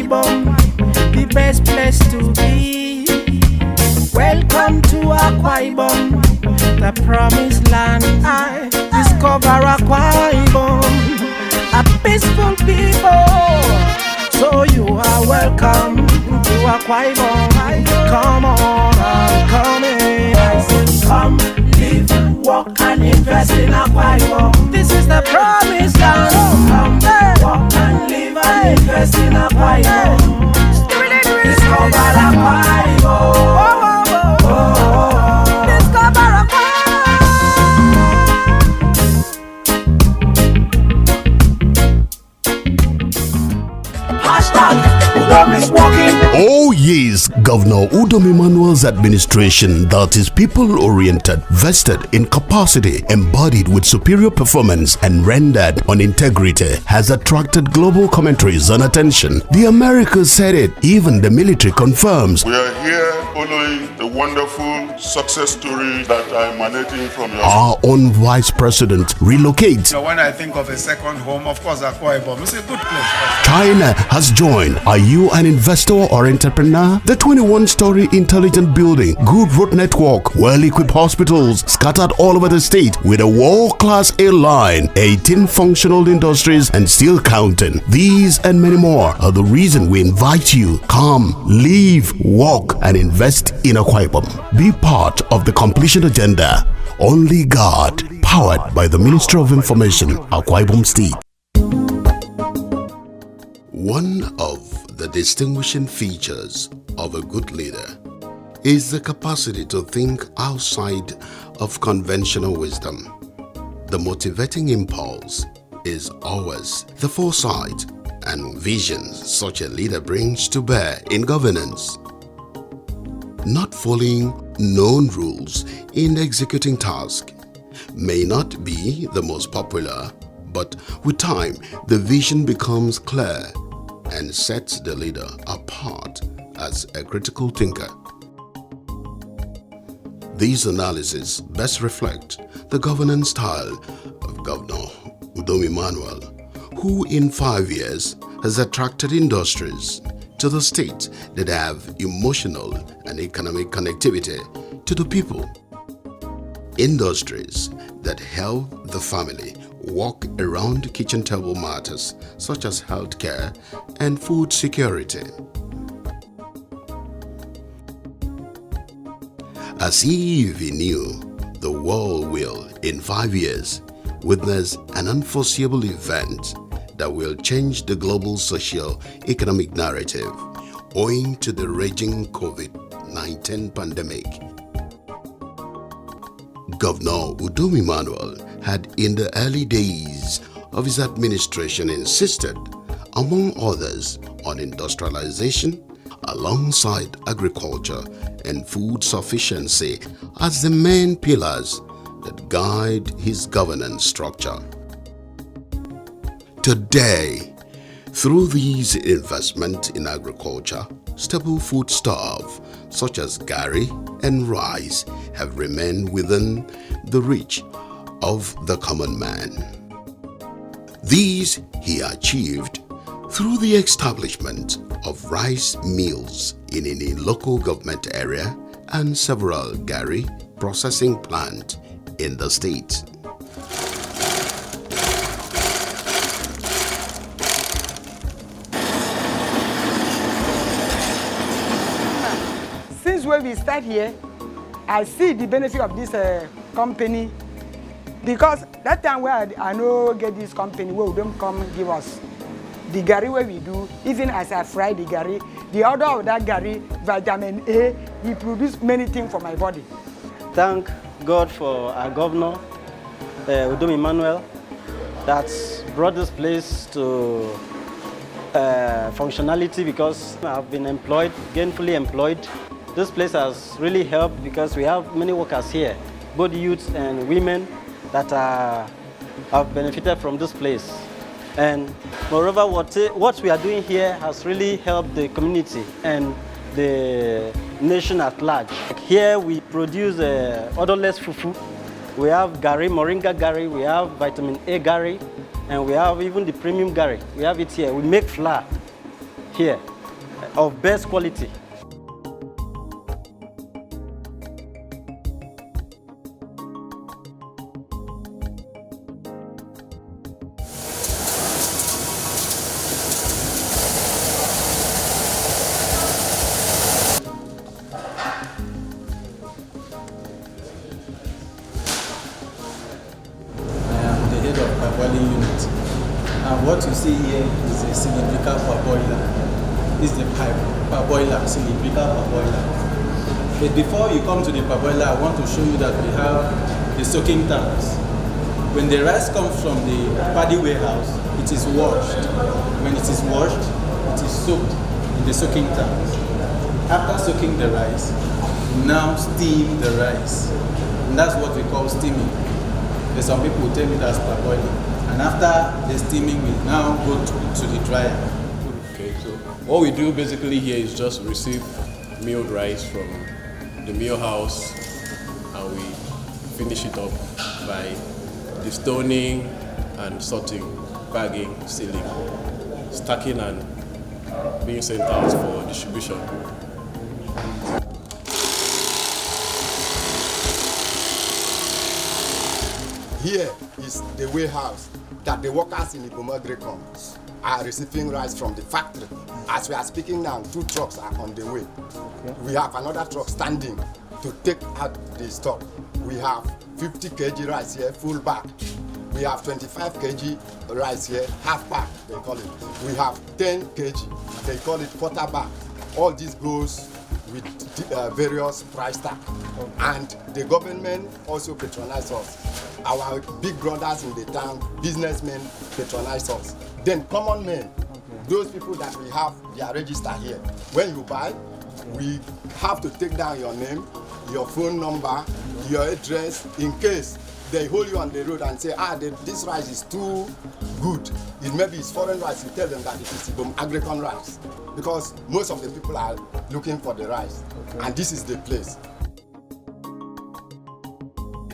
Ibom, the best place to be. Welcome to Akwa Ibom, the promised land. I discover Akwa Ibom, a peaceful people. So you are welcome to Akwa Ibom. Come on, come in. I said, come, live, walk and invest in Akwa Ibom. This is the promised land. Come, walk and live and invest in Akwa Ibom. Discover Akwa Ibom. Oh yes, Governor Udom Emmanuel's administration that is people-oriented, vested in capacity, embodied with superior performance and rendered on integrity has attracted global commentaries and attention. The Americans said it, even the military confirms. We are here following the wonderful success story that are emanating from your... Our own Vice President relocates. When I think of a second home, of course, Akwa Ibom is a good place. China has joined. Are you an investor or entrepreneur? The 21-story intelligent building, good road network, well-equipped hospitals scattered all over the state with a world-class airline, 18 functional industries and still counting. These and many more are the reason we invite you. Come, live, walk and invest in Akwa Ibom. Be part of the completion agenda. Only God, powered by the Ministry of Information, Akwa Ibom State. One of the distinguishing features of a good leader is the capacity to think outside of conventional wisdom. The motivating impulse is always the foresight and visions such a leader brings to bear in governance. Not following known rules in executing tasks may not be the most popular, but with time the vision becomes clear and sets the leader apart as a critical thinker. These analyses best reflect the governance style of Governor Udom Emmanuel, who in 5 years has attracted industries to the state that have emotional and economic connectivity to the people. Industries that help the family walk around kitchen table matters such as healthcare and food security. As if he knew the world will, in 5 years, witness an unforeseeable event that will change the global socio-economic narrative owing to the raging COVID-19 pandemic. Governor Udom Emmanuel had in the early days of his administration insisted, among others, on industrialization alongside agriculture and food sufficiency as the main pillars that guide his governance structure. Today, through these investments in agriculture, staple foodstuffs such as garri and rice have remained within the reach of the common man. These he achieved through the establishment of rice mills in a local government area and several garri processing plants in the state. Since when we start here, I see the benefit of this company, because that time where I know get this company where we don't come give us the garri where we do, even as I fry the garri, the order of that garri, vitamin A, he produce many things for my body. Thank God for our governor, Udom Emmanuel, that's brought this place to functionality, because I've been employed, gainfully employed. This place has really helped because we have many workers here, both youths and women that have benefited from this place. And moreover, what we are doing here has really helped the community and the nation at large. Here we produce odorless fufu. We have garri, moringa garri, we have vitamin A garri, and we have even the premium garri. We have it here. We make flour here. of best quality. Unit. And what you see here is a cylindrical parboiler. This is the parboiler, cylindrical parboiler. But before you come to the parboiler, I want to show you that we have the soaking tanks. When the rice comes from the paddy warehouse, it is washed. When it is washed, it is soaked in the soaking tanks. After soaking the rice, we now steam the rice. And that's what we call steaming. There's some people who tell me that's parboiling. And after the steaming, we now go to the dryer. Okay, so what we do basically here is just receive milled rice from the mill house, and we finish it up by destoning and sorting, bagging, sealing, stacking, and being sent out for distribution. Here is the warehouse that the workers in Ibom are receiving rice from the factory. As we are speaking now, 2 trucks are on the way. Okay. We have another truck standing to take out the stock. We have 50 kg rice here, full bag. We have 25 kg rice here, half bag, they call it. We have 10 kg, they call it quarter bag. All this goes with various price tag. Okay. And the government also patronize us. Our big brothers in the town, businessmen, patronize us. Then common men, those people that we have their register here. When you buy, we have to take down your name, your phone number, your address, in case they hold you on the road and say, this rice is too good. Maybe it's foreign rice, you tell them that it is Ibom Agricon rice. Because most of the people are looking for the rice. Okay. And this is the place.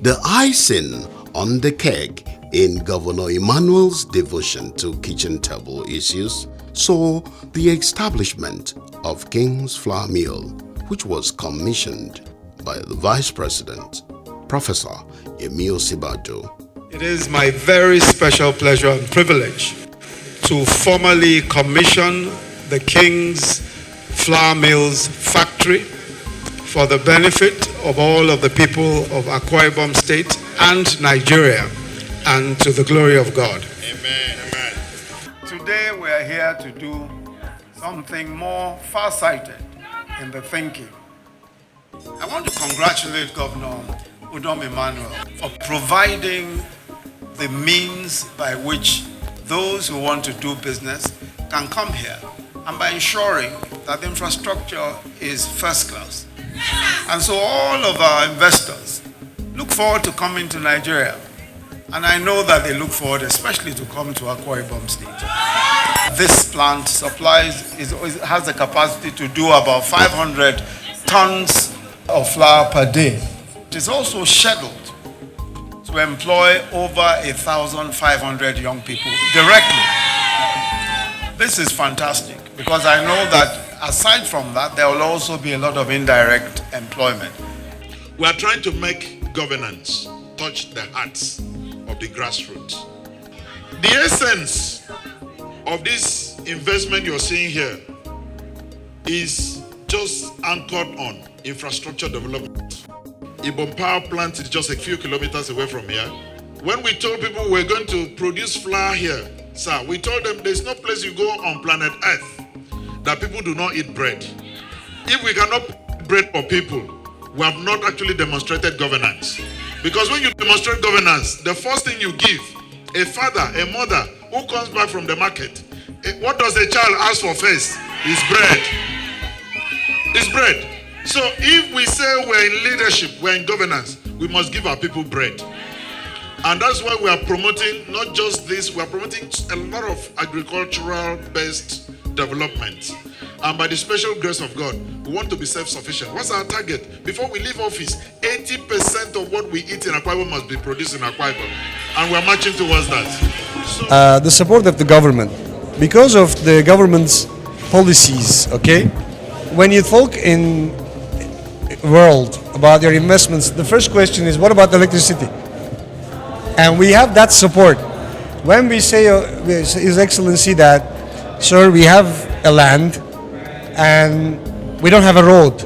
The icing on the cake in Governor Emmanuel's devotion to kitchen table issues saw the establishment of King's Flour Mill, which was commissioned by the Vice President, Professor Emil Sibajo. It is my very special pleasure and privilege to formally commission the King's Flour Mills factory for the benefit of all of the people of Akwa Ibom State and Nigeria, and to the glory of God. Amen. Amen. Today we are here to do something more far-sighted in the thinking. I want to congratulate Governor Udom Emmanuel for providing the means by which those who want to do business can come here, and by ensuring that the infrastructure is first class. And so all of our investors look forward to coming to Nigeria. And I know that they look forward especially to come to Akwa Ibom State. This plant has the capacity to do about 500 tons of flour per day. It is also scheduled to employ over 1,500 young people directly. This is fantastic because I know that aside from that, there will also be a lot of indirect employment. We are trying to make governance touch the hearts of the grassroots. The essence of this investment you're seeing here is just anchored on infrastructure development. Ibom Power Plant is just a few kilometers away from here. When we told people we're going to produce flour here, sir, we told them there's no place you go on planet Earth that people do not eat bread. If we cannot eat bread for people, we have not actually demonstrated governance. Because when you demonstrate governance, the first thing you give, a father, a mother who comes back from the market, what does a child ask for first? Is bread. It's bread. So if we say we're in leadership, we're in governance, we must give our people bread. And that's why we are promoting not just this, we are promoting a lot of agricultural-based development. And by the special grace of God, we want to be self-sufficient. What's our target? Before we leave office, 80% of what we eat in Akwa Ibom must be produced in Akwa Ibom. And we're marching towards that. The support of the government. Because of the government's policies, okay? When you talk in world about your investments, the first question is, what about electricity? And we have that support. When we say, His Excellency, that, sir, we have a land and we don't have a road.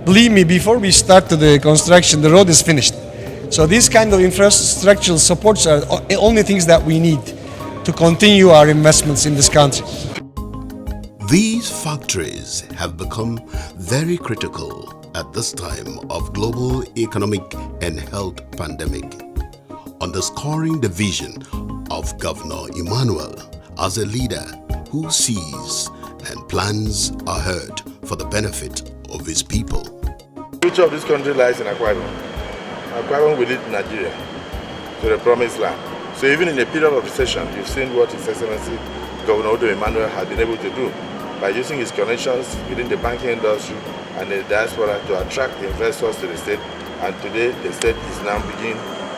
Believe me, before we start the construction, the road is finished. So these kind of infrastructural supports are the only things that we need to continue our investments in this country. These factories have become very critical at this time of global economic and health pandemic, underscoring the vision of Governor Emmanuel as a leader who sees and plans ahead for the benefit of his people. The future of this country lies in Akwa Ibom. Akwa Ibom will lead Nigeria to the promised land. So even in a period of recession, you've seen what His Excellency Governor Udom Emmanuel has been able to do by using his connections within the banking industry and the diaspora to attract investors to the state. And today, the state is now beginning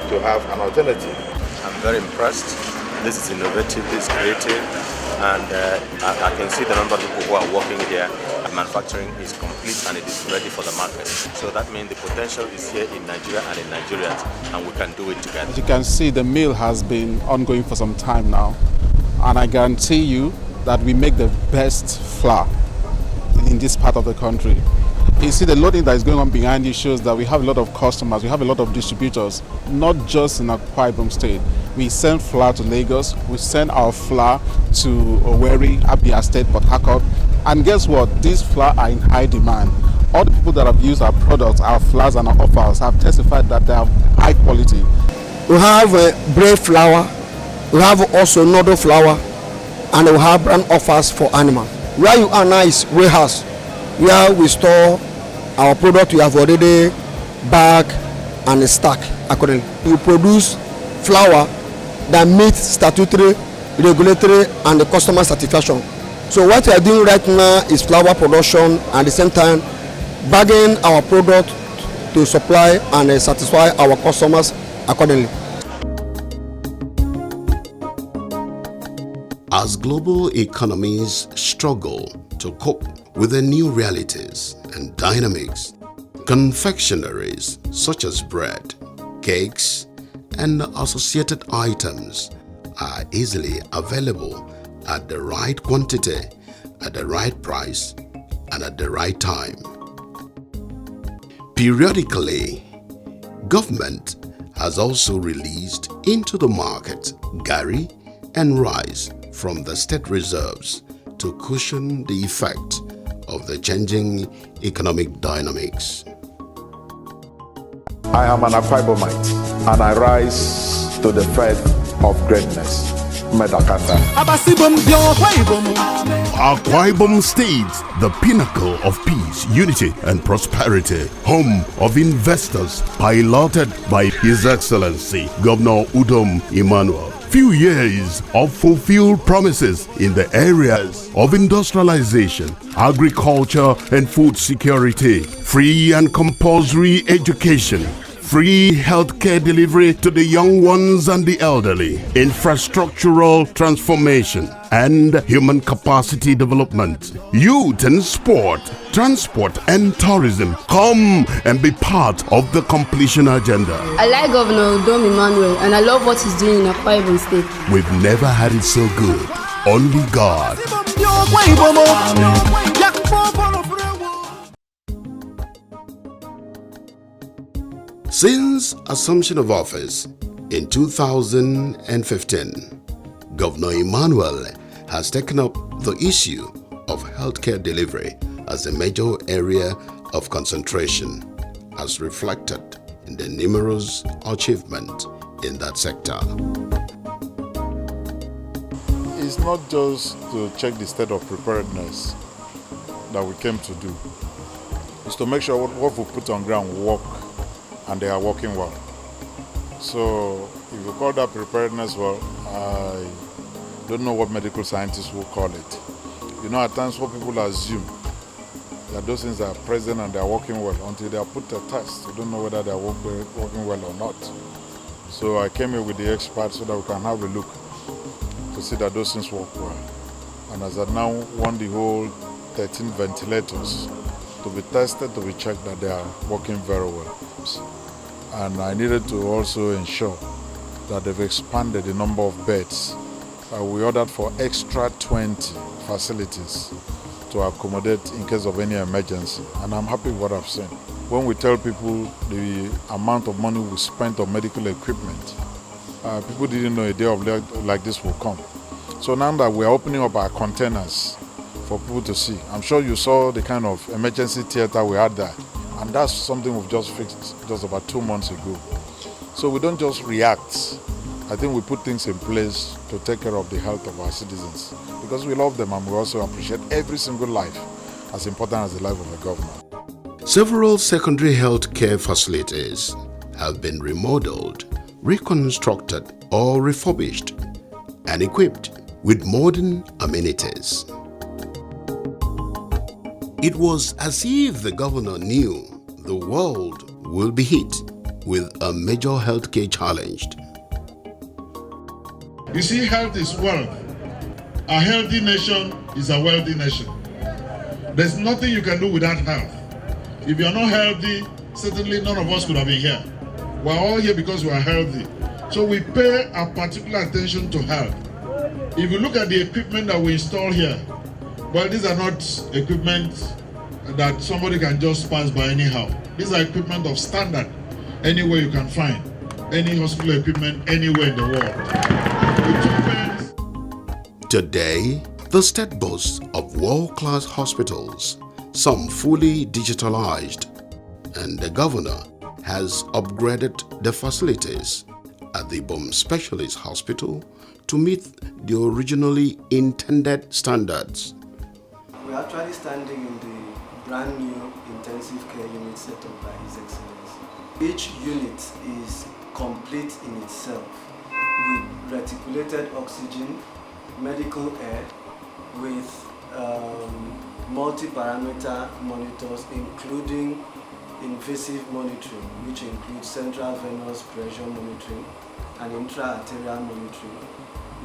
to have an alternative. I'm very impressed. This is innovative, this is creative, and I can see the number of people who are working here. Manufacturing is complete and it is ready for the market. So that means the potential is here in Nigeria and in Nigerians, and we can do it together. As you can see, the mill has been ongoing for some time now, and I guarantee you that we make the best flour in this part of the country. You see, the loading that is going on behind you shows that we have a lot of customers, we have a lot of distributors, not just in Akwa Ibom State. We send flour to Lagos, we send our flour to Owerri, Abia State, Port Harcourt, and guess what? These flour are in high demand. All the people that have used our products, our flours and our offals have testified that they have high quality. We have bread flour, we have also noodle flour, and we have brand offers for animals. Where you are now is warehouse, where we store our product. We have already bag and stack accordingly. We produce flour that meets statutory, regulatory, and the customer satisfaction. So what we are doing right now is flour production, and at the same time bagging our product to supply and satisfy our customers accordingly. As global economies struggle to cope with the new realities and dynamics, confectionaries such as bread, cakes, and associated items are easily available at the right quantity, at the right price, and at the right time. Periodically, government has also released into the market gari and rice from the state reserves to cushion the effect of the changing economic dynamics. I am an Akwa Ibomite and I rise to the threat of greatness. Medakata. Akwa Ibom State, the pinnacle of peace, unity and prosperity, home of investors, piloted by His Excellency Governor Udom Emmanuel. Few years of fulfilled promises in the areas of industrialization, agriculture and food security, free and compulsory education, free healthcare delivery to the young ones and the elderly, infrastructural transformation and human capacity development, youth and sport, transport and tourism. Come and be part of the completion agenda. I like Governor Udom Emmanuel and I love what he's doing in Akwa Ibom State. We've never had it so good. Only God. Since assumption of office in 2015, Governor Emmanuel has taken up the issue of healthcare delivery as a major area of concentration, as reflected in the numerous achievements in that sector. It's not just to check the state of preparedness that we came to do. It's to make sure what we put on ground work and they are working well. So if you call that preparedness, well, I don't know what medical scientists will call it. You know, at times what people assume that those things are present and they are working well until they are put to test. You don't know whether they are working well or not. So I came here with the experts so that we can have a look to see that those things work well. And as I now won the whole 13 ventilators to be tested, to be checked that they are working very well. And I needed to also ensure that they've expanded the number of beds. We ordered for extra 20 facilities to accommodate in case of any emergency, and I'm happy with what I've seen. When we tell people the amount of money we spent on medical equipment, people didn't know a day of like this will come. So now that we're opening up our containers for people to see, I'm sure you saw the kind of emergency theater we had there, and that's something we've just fixed just about 2 months ago. So we don't just react. I think we put things in place to take care of the health of our citizens because we love them and we also appreciate every single life as important as the life of a governor. Several secondary health care facilities have been remodeled, reconstructed or refurbished and equipped with modern amenities. It was as if the governor knew the world will be hit with a major healthcare challenge. You see, health is wealth. A healthy nation is a wealthy nation. There's nothing you can do without health. If you're not healthy, certainly none of us could have been here. We're all here because we are healthy. So we pay a particular attention to health. If you look at the equipment that we install here, well, these are not equipment that somebody can just pass by anyhow. These are equipment of standard, anywhere you can find, any hospital equipment anywhere in the world. Today, the state boasts of world-class hospitals, some fully digitalized, and the governor has upgraded the facilities at the Ibom Specialist Hospital to meet the originally intended standards. We are actually standing in the brand new intensive care unit set up by His Excellency. Each unit is complete in itself with reticulated oxygen, medical air, with multi-parameter monitors including invasive monitoring, which includes central venous pressure monitoring and intra-arterial monitoring,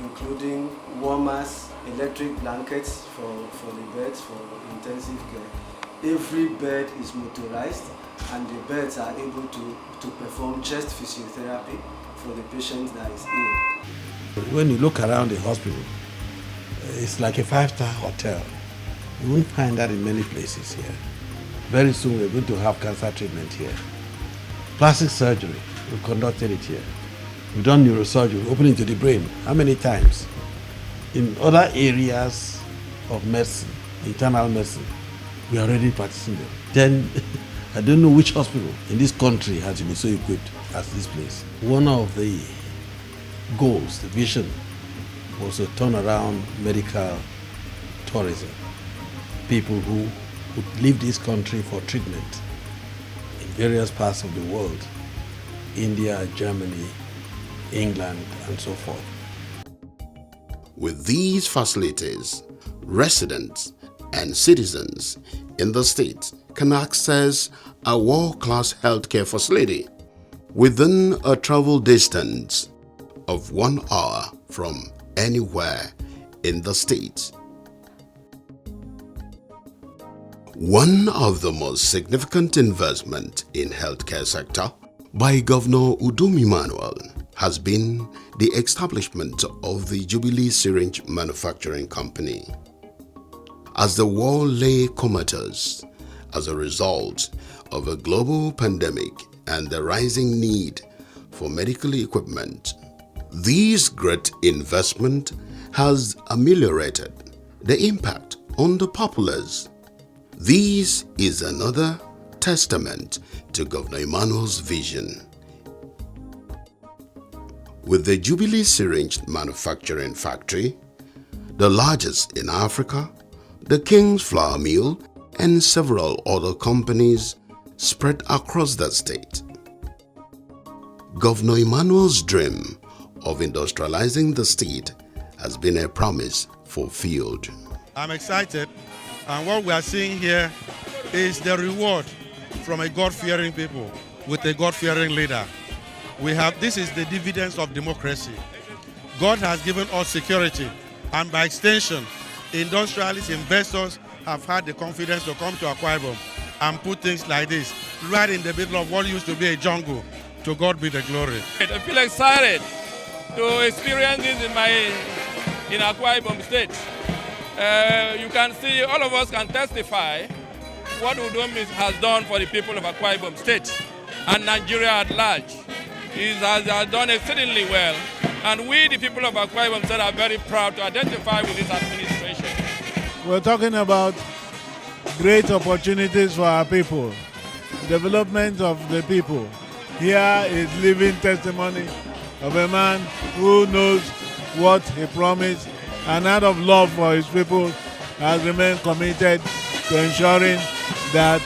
including warmers, electric blankets for the beds for intensive care. Every bed is motorized and the beds are able to perform chest physiotherapy for the patient that is ill. When you look around the hospital, it's like a 5-star hotel. You won't find that in many places here. Very soon we're going to have cancer treatment here. Plastic surgery, we've conducted it here. We've done neurosurgery, opening to the brain. How many times? In other areas of medicine, internal medicine, we are already practicing them. Then, I don't know which hospital in this country has been so equipped as this place. One of the goals, the vision, was to turn around medical tourism. People who would leave this country for treatment in various parts of the world, India, Germany, England, and so forth. With these facilities, residents and citizens in the state can access a world-class healthcare facility within a travel distance of 1 hour from anywhere in the state. One of the most significant investment in healthcare sector by Governor Udom Emmanuel has been the establishment of the Jubilee Syringe Manufacturing Company. As the world lay comatose as a result of a global pandemic and the rising need for medical equipment, this great investment has ameliorated the impact on the populace. This is another testament to Governor Emmanuel's vision. With the Jubilee Syringe Manufacturing Factory, the largest in Africa, the King's Flour Mill, and several other companies spread across the state, Governor Emmanuel's dream of industrializing the state has been a promise fulfilled. I'm excited, and what we are seeing here is the reward from a God-fearing people with a God-fearing leader. This is the dividends of democracy. God has given us security, and by extension, industrialists, investors have had the confidence to come to Akwa Ibom and put things like this right in the middle of what used to be a jungle. To God be the glory. I feel excited to experience this in Akwa Ibom State. You can see, all of us can testify what Udom has done for the people of Akwa Ibom State and Nigeria at large. He has done exceedingly well, and we, the people of Akwa Ibom State, are very proud to identify with this administration. We're talking about great opportunities for our people, development of the people. Here is living testimony of a man who knows what he promised, and out of love for his people has remained committed to ensuring that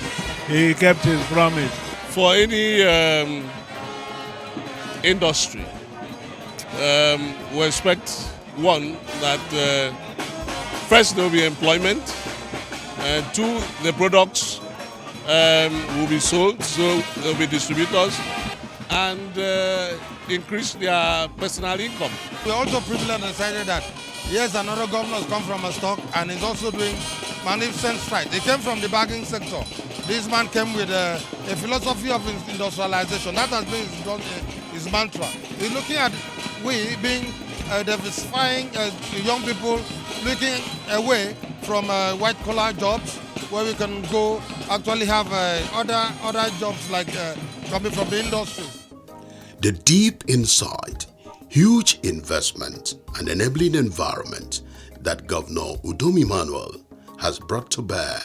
he kept his promise. For any industry, we expect one, that first there will be employment, and two, the products will be sold, so there will be distributors, and increase their personal income. We are also privileged and excited that yes, another governor has come from a stock and is also doing magnificent strides. He came from the banking sector. This man came with a philosophy of industrialization. That has been his mantra. He's looking at we being diversifying young people, looking away from white-collar jobs, where we can go actually have other jobs like coming from the industry. The deep insight, huge investment and enabling environment that Governor Udom Emmanuel has brought to bear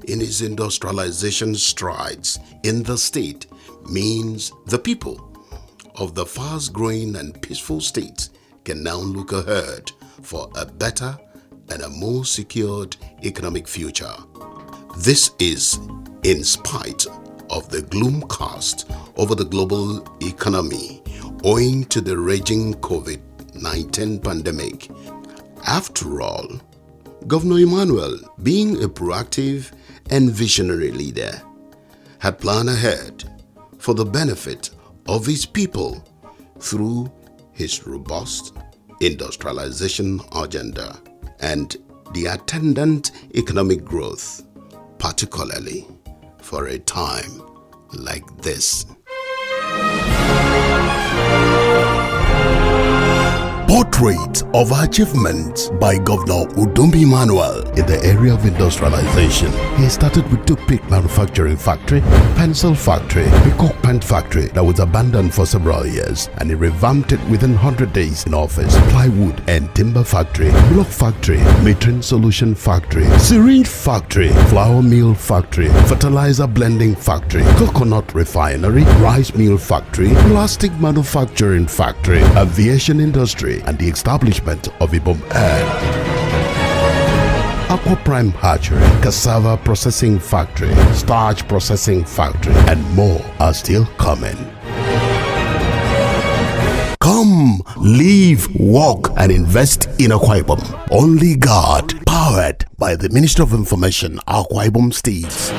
in his industrialization strides in the state means the people of the fast-growing and peaceful state can now look ahead for a better and a more secured economic future. This is in spite of the gloom cast over the global economy owing to the raging COVID-19 pandemic. After all, Governor Emmanuel, being a proactive and visionary leader, had planned ahead for the benefit of his people through his robust industrialization agenda and the attendant economic growth, particularly for a time like this. Portrait of achievements by Governor Udom Emmanuel in the area of industrialization. He started with toothpick manufacturing factory, pencil factory, peacock pen factory that was abandoned for several years, and he revamped it within 100 days in office. Plywood and timber factory, block factory, metering solution factory, syringe factory, flour mill factory, fertilizer blending factory, coconut refinery, rice mill factory, plastic manufacturing factory, aviation industry, and the establishment of Ibom Air. Aqua Prime Hatchery, cassava processing factory, starch processing factory, and more are still coming. Come, live, work, and invest in Akwa Ibom. Only God, powered by the Ministry of Information, Akwa Ibom State.